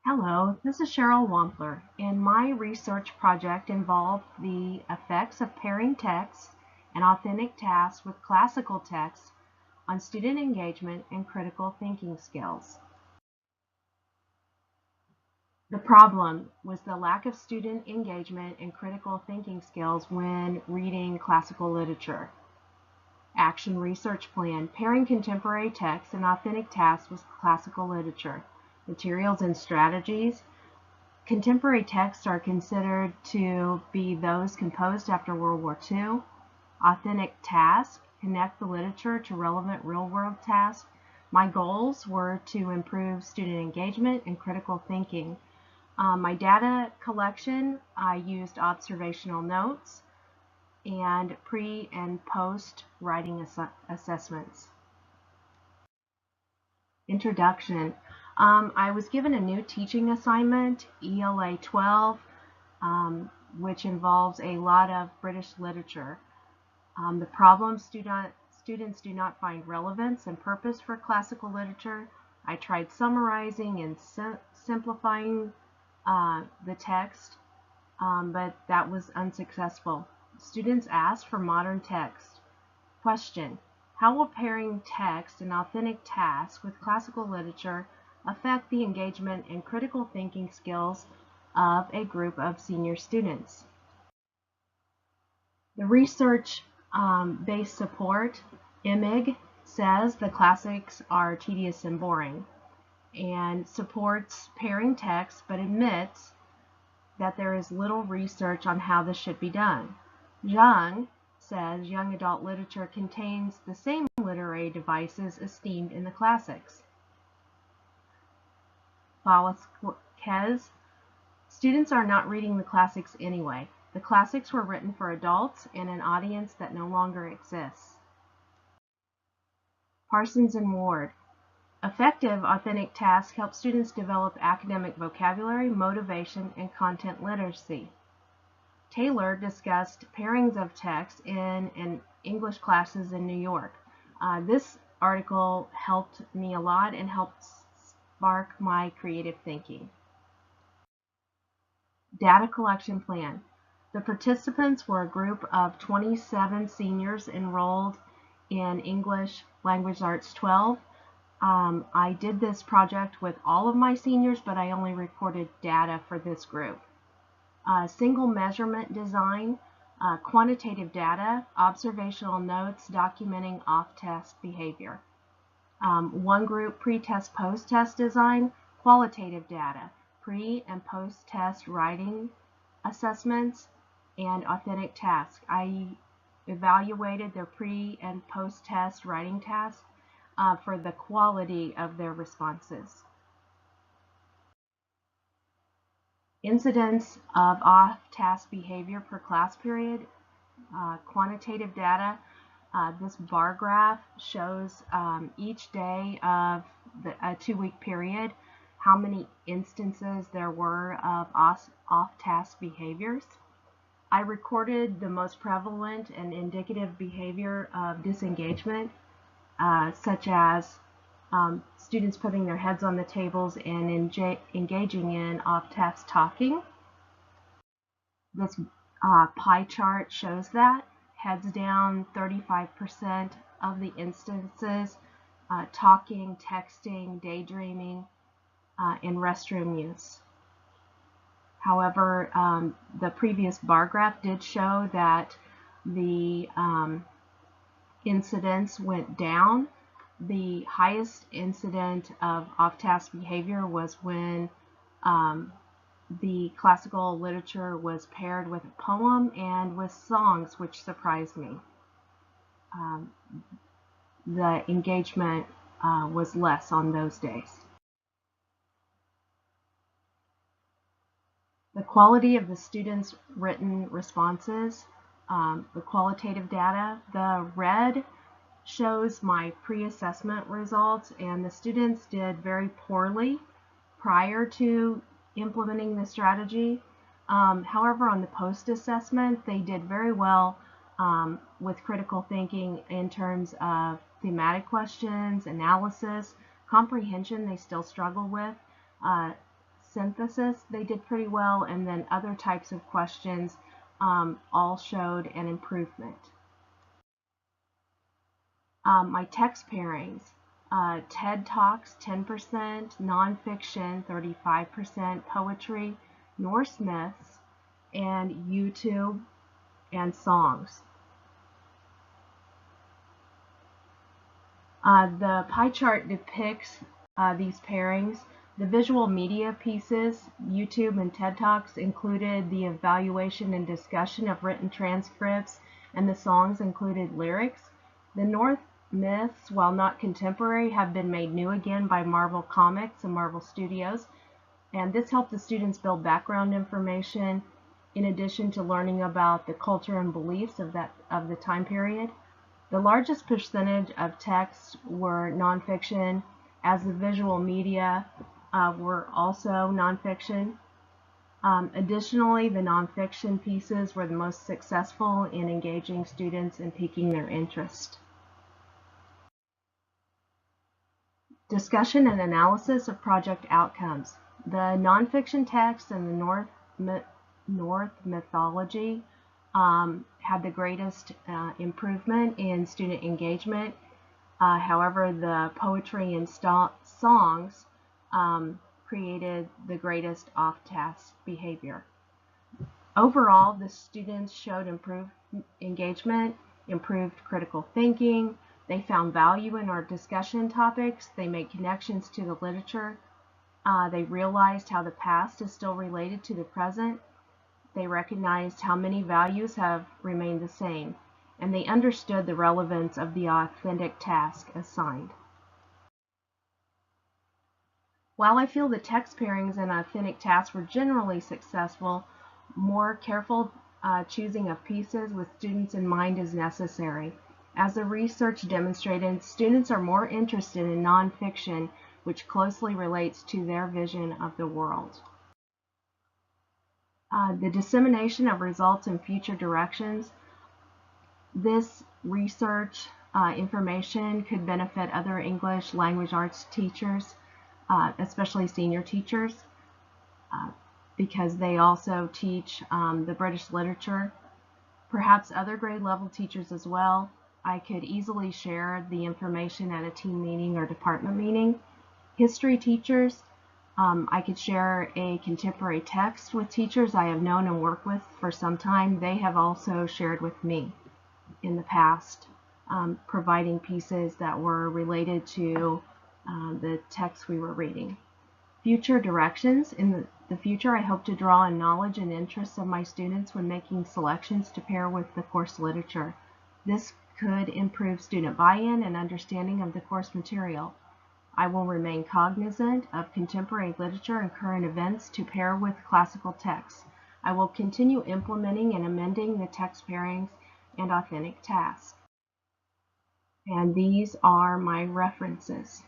Hello, this is Cheryl Wampler, and my research project involved the effects of pairing text and authentic tasks with classical text on student engagement and critical thinking skills. The problem was the lack of student engagement and critical thinking skills when reading classical literature. Action Research Plan: Pairing contemporary text and authentic tasks with classical literature. Materials and strategies. Contemporary texts are considered to be those composed after World War II. Authentic tasks connect the literature to relevant real-world tasks. My goals were to improve student engagement and critical thinking. My data collection, I used observational notes and pre and post writing assessments. Introduction. I was given a new teaching assignment, ELA 12, which involves a lot of British literature. The problem: students do not find relevance and purpose for classical literature. I tried summarizing and simplifying the text, but that was unsuccessful. Students asked for modern text. Question: how will pairing text and authentic tasks with classical literature affect the engagement and critical thinking skills of a group of senior students? The research-based support, IMIG, says the classics are tedious and boring, and supports pairing text but admits that there is little research on how this should be done. Jung says young adult literature contains the same literary devices esteemed in the classics. Velasquez: students are not reading the classics anyway. The classics were written for adults and an audience that no longer exists. Parsons and Ward: effective, authentic tasks help students develop academic vocabulary, motivation, and content literacy. Taylor discussed pairings of text in English classes in New York. This article helped me a lot and helped spark my creative thinking. Data collection plan. The participants were a group of 27 seniors enrolled in English Language Arts 12. I did this project with all of my seniors, but I only recorded data for this group. Single measurement design, quantitative data, observational notes documenting off-task behavior. One group, pre-test, post-test design, qualitative data, pre- and post-test writing assessments, and authentic tasks. I evaluated their pre- and post-test writing tasks for the quality of their responses. Incidence of off-task behavior per class period, quantitative data. This bar graph shows each day of a 2-week period how many instances there were of off-task behaviors. I recorded the most prevalent and indicative behavior of disengagement, such as students putting their heads on the tables and engaging in off-task talking. This pie chart shows that. Heads down, 35% of the instances, talking, texting, daydreaming, and restroom use. However, the previous bar graph did show that the incidence went down. The highest incident of off-task behavior was when the classical literature was paired with a poem and with songs, which surprised me. The engagement was less on those days. The quality of the students' written responses, the qualitative data. The red shows my pre-assessment results, and the students did very poorly prior to implementing the strategy. However, on the post-assessment, they did very well with critical thinking in terms of thematic questions, analysis, comprehension they still struggle with. synthesis, they did pretty well, and then other types of questions all showed an improvement. My text pairings, TED Talks 10%, nonfiction 35%, poetry, Norse myths, and YouTube and songs. The pie chart depicts these pairings. The visual media pieces, YouTube and TED Talks, included the evaluation and discussion of written transcripts, and the songs included lyrics. The Norse myths, while not contemporary, have been made new again by Marvel Comics and Marvel Studios, and this helped the students build background information in addition to learning about the culture and beliefs of the time period. The largest percentage of texts were nonfiction, as the visual media were also nonfiction. Additionally, the nonfiction pieces were the most successful in engaging students and piquing their interest. Discussion and analysis of project outcomes. The nonfiction text and the Norse mythology had the greatest improvement in student engagement. However, the poetry and songs created the greatest off-task behavior. Overall, the students showed improved engagement, improved critical thinking. They found value in our discussion topics. They made connections to the literature. They realized how the past is still related to the present. They recognized how many values have remained the same, and they understood the relevance of the authentic task assigned. While I feel the text pairings and authentic tasks were generally successful, more careful choosing of pieces with students in mind is necessary. As the research demonstrated, students are more interested in nonfiction, which closely relates to their vision of the world. The dissemination of results and future directions. This research information could benefit other English language arts teachers, especially senior teachers, because they also teach the British literature. Perhaps other grade level teachers as well. I could easily share the information at a team meeting or department meeting. History teachers, I could share a contemporary text with teachers I have known and worked with for some time. They have also shared with me in the past, providing pieces that were related to the text we were reading. Future directions. In the future, I hope to draw on knowledge and interests of my students when making selections to pair with the course literature. This could improve student buy-in and understanding of the course material. I will remain cognizant of contemporary literature and current events to pair with classical texts. I will continue implementing and amending the text pairings and authentic tasks. And these are my references.